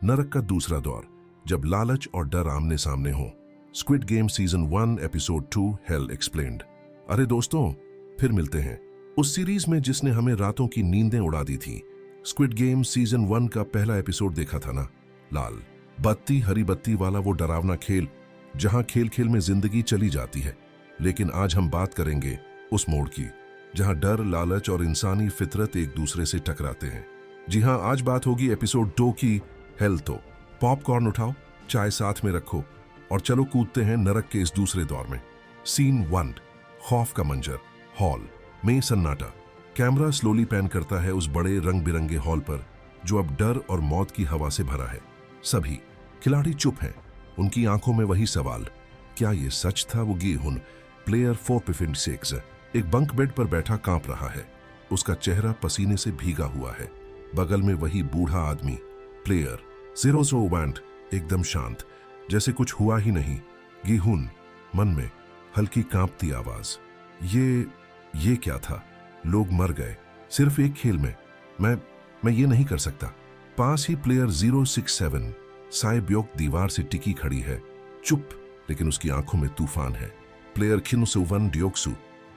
नरक का दूसरा दौर, जब लालच और डर आमने सामने हो। Squid game season 1 episode 2 hello explained. अरे दोस्तों, फिर मिलते हैं उस सीरीज में जिसने हमें रातों की नींदें उड़ा दी थी। स्क्विड गेम सीजन 1 का पहला एपिसोड देखा था ना? लाल बत्ती हरी बत्ती वाला वो डरावना खेल, जहां खेल खेल में जिंदगी चली जाती है। लेकिन आज हम बात करेंगे उस मोड़ की जहां डर, लालच और इंसानी फितरत एक दूसरे से टकराते हैं। जी हां, आज बात होगी एपिसोड 2 की, हेल। तो पॉपकॉर्न उठाओ, चाय साथ में रखो और चलो कूदते हैं नरक के इस दूसरे दौर में। सीन 1, खौफ का मंजर। हॉल में सन्नाटा। कैमरा स्लोली पैन करता है उस बड़े रंग बिरंगे हॉल पर जो अब डर और मौत की हवा से भरा है। सभी खिलाड़ी चुप हैं, उनकी आंखों में वही सवाल, क्या ये सच था? वो गी-हुन, प्लेयर 456, एक बंक बेड पर बैठा कांप रहा है। उसका चेहरा पसीने से भीगा हुआ है। बगल में वही बूढ़ा आदमी, प्लेयर 001, एकदम शांत, जैसे कुछ हुआ ही नहीं। गी-हुन मन में हल्की कांपती आवाज, ये क्या था? लोग मर गए सिर्फ एक खेल में। मैं ये नहीं कर सकता। पास ही प्लेयर 067, साय ब्योक दीवार से टिकी खड़ी है, चुप, लेकिन उसकी आंखों में तूफान है। प्लेयर खिनुसुवन डियोक्सु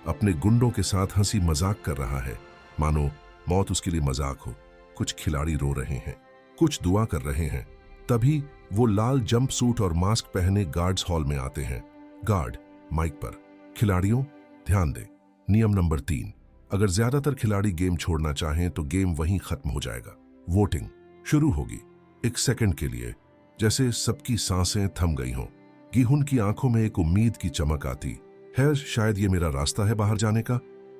अपने गुंडों के साथ हंसी मजाक कर रहा है, मानो मौत उसके लिए मजाक हो। कुछ खिलाड़ी रो रहे हैं, कुछ दुआ कर रहे हैं। तभी वो लाल जंप सूट और मास्क पहने गार्ड्स हॉल में आते हैं। गार्ड माइक पर, खिलाड़ियों ध्यान दें, नियम नंबर 3, अगर ज्यादातर खिलाड़ी गेम छोड़ना चाहें तो गेम वहीं खत्म हो जाएगा। वोटिंग शुरू होगी। एक सेकंड के लिए जैसे सबकी सांसें थम गई हों। गी-हुन की आंखों में एक उम्मीद की चमक आती है, शायद ये मेरा रास्ता है बाहर जाने का।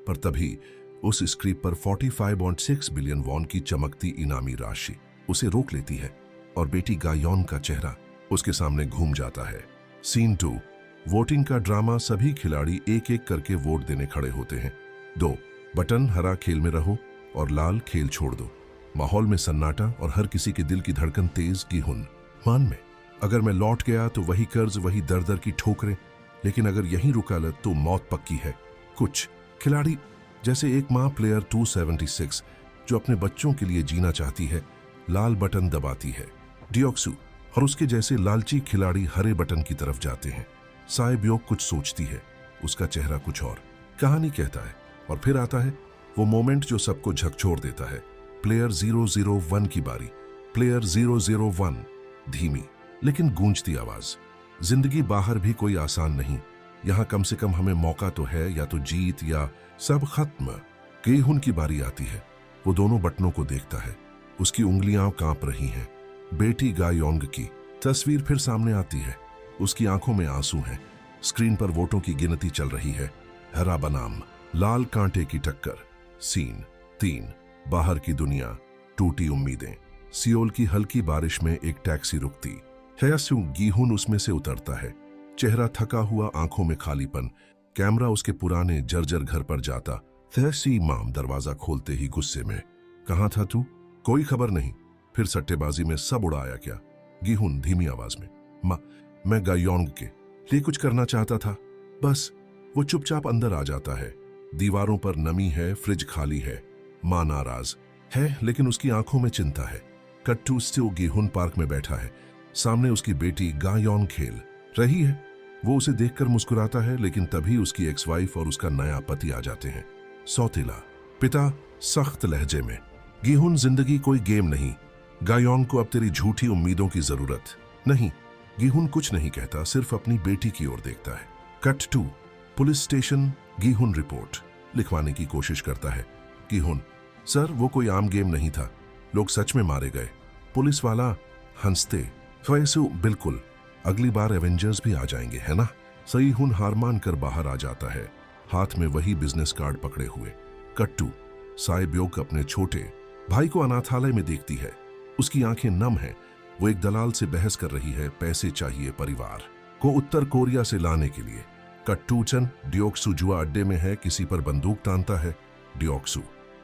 पर तभी उस स्क्रीन पर 45.6 बिलियन वॉन की चमकती इनामी राशि उसे रोक लेती है और बेटी गायोन का चेहरा उसके सामने घूम जाता है। सीन 2, वोटिंग का ड्रामा। सभी खिलाड़ी एक एक करके वोट देने खड़े होते हैं। 2 बटन, हरा खेल में रहो और लाल खेल छोड़ दो। माहौल में सन्नाटा और हर किसी के दिल की धड़कन तेज। गी-हुन मान में, अगर मैं लौट गया तो वही कर्ज, वही दर दर की ठोकरें, लेकिन अगर यहीं रुका ल तो मौत पक्की है। कुछ खिलाड़ी, जैसे एक मां प्लेयर 276 जो अपने बच्चों के लिए जीना चाहती है, लाल बटन दबाती है। डियोक्सु और उसके जैसे लालची खिलाड़ी हरे बटन की तरफ जाते हैं। साय ब्योक कुछ सोचती है, उसका चेहरा कुछ और कहानी कहता है। और फिर आता है वो मोमेंट जो सबको झकझोर देता है। प्लेयर 001 की बारी। प्लेयर 001, धीमी लेकिन गूंजती आवाज, जिंदगी बाहर भी कोई आसान नहीं, यहां कम से कम हमें मौका तो है, या तो जीत या सब खत्म। गी-हुन की बारी आती है। वो दोनों बटनों को देखता है, उसकी उंगलियां कांप रही हैं। बेटी गायोंग की तस्वीर फिर सामने आती है, उसकी आंखों में आंसू हैं। स्क्रीन पर वोटों की गिनती चल रही है। हरा बनाम लाल कांटे की टक्कर। सीन 3, बाहर की दुनिया, टूटी उम्मीदें। सियोल की हल्की बारिश में एक टैक्सी रुकती है। गी-हुन उसमें से उतरता है, चेहरा थका हुआ, आंखों में खालीपन। कैमरा उसके पुराने जर्जर घर पर जाता। तहसी माम दरवाजा खोलते ही गुस्से में, कहां था तू? कोई खबर नहीं, फिर सट्टेबाजी में सब उड़ाया क्या? गी-हुन धीमी आवाज में, मैं गायोंग के लिए कुछ करना चाहता था, बस। वो चुपचाप अंदर आ जाता है। दीवारों पर नमी है, फ्रिज खाली है। मां नाराज है, लेकिन उसकी आंखों में चिंता है। कट्टू स्टिल गी-हुन पार्क में बैठा है, सामने उसकी बेटी गायोन खेल रही है। वो उसे देखकर मुस्कुराता है, लेकिन तभी उसकी एक्स वाइफ और उसका नया पति आ जाते हैं। सौतेला पिता सख्त लहजे में, गी-हुन जिंदगी कोई गेम नहीं, गायोन को अब तेरी झूठी उम्मीदों की जरूरत नहीं। गी-हुन कुछ नहीं कहता, सिर्फ अपनी बेटी की ओर देखता है। Cut 2, police station. Gi-hun report लिखवाने की कोशिश करता है। गी-हुन, सर वो कोई आम गेम नहीं था, लोग सच में मारे गए। पुलिस वाला हंसते, फैसू बिल्कुल, अगली बार एवेंजर्स भी आ जाएंगे, है ना? गी-हुन हार मान कर बाहर आ जाता है, हाथ में वही बिजनेस कार्ड पकड़े हुए। कट्टू, साय ब्योक अपने छोटे भाई को अनाथालय में देखती है, उसकी आंखें नम हैं। वो एक दलाल से बहस कर रही है, पैसे चाहिए परिवार को उत्तर कोरिया से लाने के लिए। कट्टूचन, डियोक्सु जुआ अड्डे में है, किसी पर बंदूक तानता है। डियोक्सु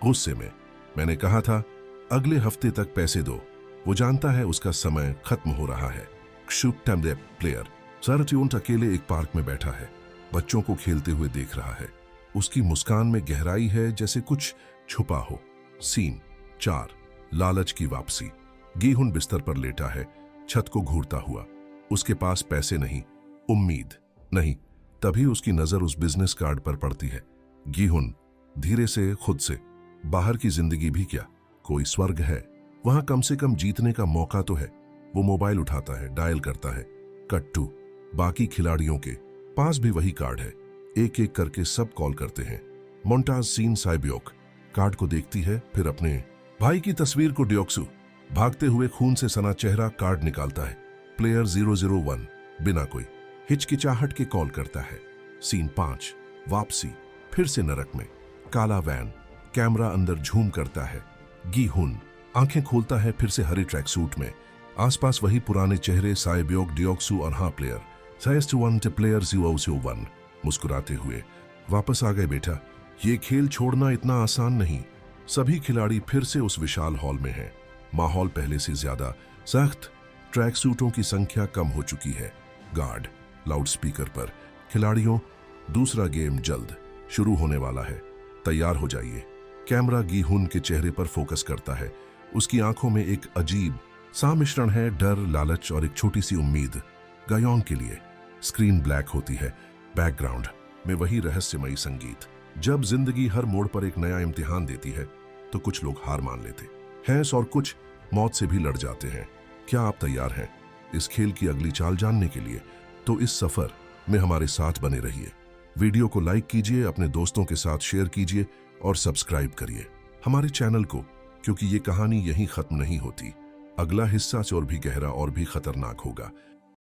गुस्से में, मैंने कहा था अगले हफ्ते तक पैसे दो। वो जानता है उसका समय खत्म हो रहा है। प्लेयर सरट्यून अकेले एक पार्क में बैठा है, बच्चों को खेलते हुए देख रहा है। उसकी मुस्कान में गहराई है, जैसे कुछ छुपा हो। सीन 4, लालच की वापसी। गीहुन बिस्तर पर लेटा है, छत को घूरता हुआ। उसके पास पैसे नहीं, उम्मीद नहीं। तभी उसकी नजर उस बिजनेस कार्ड पर पड़ती है। गीहुन धीरे से खुद से, बाहर की जिंदगी भी क्या, कोई स्वर्ग है? वहां कम से कम जीतने का मौका तो है। वो मोबाइल उठाता है, डायल करता है। कट टू बाकी खिलाड़ियों के पास भी वही कार्ड है। एक एक करके सब कॉल करते हैं। मोन्टाज सीन साइब्योक कार्ड को देखती है, फिर अपने भाई की तस्वीर को डियोक्सू भागते हुए खून से सना चेहरा कार्ड निकालता है। प्लेयर 001 बिना कोई हिचकिचाहट के कॉल करता है। सीन 5 वापसी, फिर से नरक में। काला वैन, कैमरा अंदर झूम करता है। गीहुन आंखें खोलता है, फिर से हरे ट्रैक सूट में। आसपास वही पुराने चेहरे, साइब्योक, डियोक्सू और हाँ प्लेयर प्लेयर 001 मुस्कुराते हुए। वापस आ गए बेटा, ये खेल छोड़ना इतना आसान नहीं। सभी खिलाड़ी फिर से उस विशाल हॉल में हैं। माहौल पहले से ज्यादा सख्त, ट्रैक सूटों की संख्या कम हो चुकी है। गार्ड लाउडस्पीकर पर, खिलाड़ियों दूसरा गेम जल्द शुरू होने वाला है, तैयार हो जाइए। कैमरा गीहुन के चेहरे पर फोकस करता है। उसकी आंखों में एक अजीब सा मिश्रण है, डर, लालच और एक छोटी सी उम्मीद। गायोंग के लिए स्क्रीन ब्लैक होती है, बैकग्राउंड में वही रहस्यमयी संगीत। जब जिंदगी हर मोड़ पर एक नया इम्तिहान देती है तो कुछ लोग हार मान लेते हैं और कुछ मौत से भी लड़ जाते हैं। क्या आप तैयार हैं इस खेल की अगली चाल जानने के लिए? तो इस सफर में हमारे साथ बने रहिए। वीडियो को लाइक कीजिए, अपने दोस्तों के साथ शेयर कीजिए और सब्सक्राइब करिए हमारे चैनल को, क्योंकि ये कहानी यहीं खत्म नहीं होती। अगला हिस्सा और भी गहरा और भी खतरनाक होगा।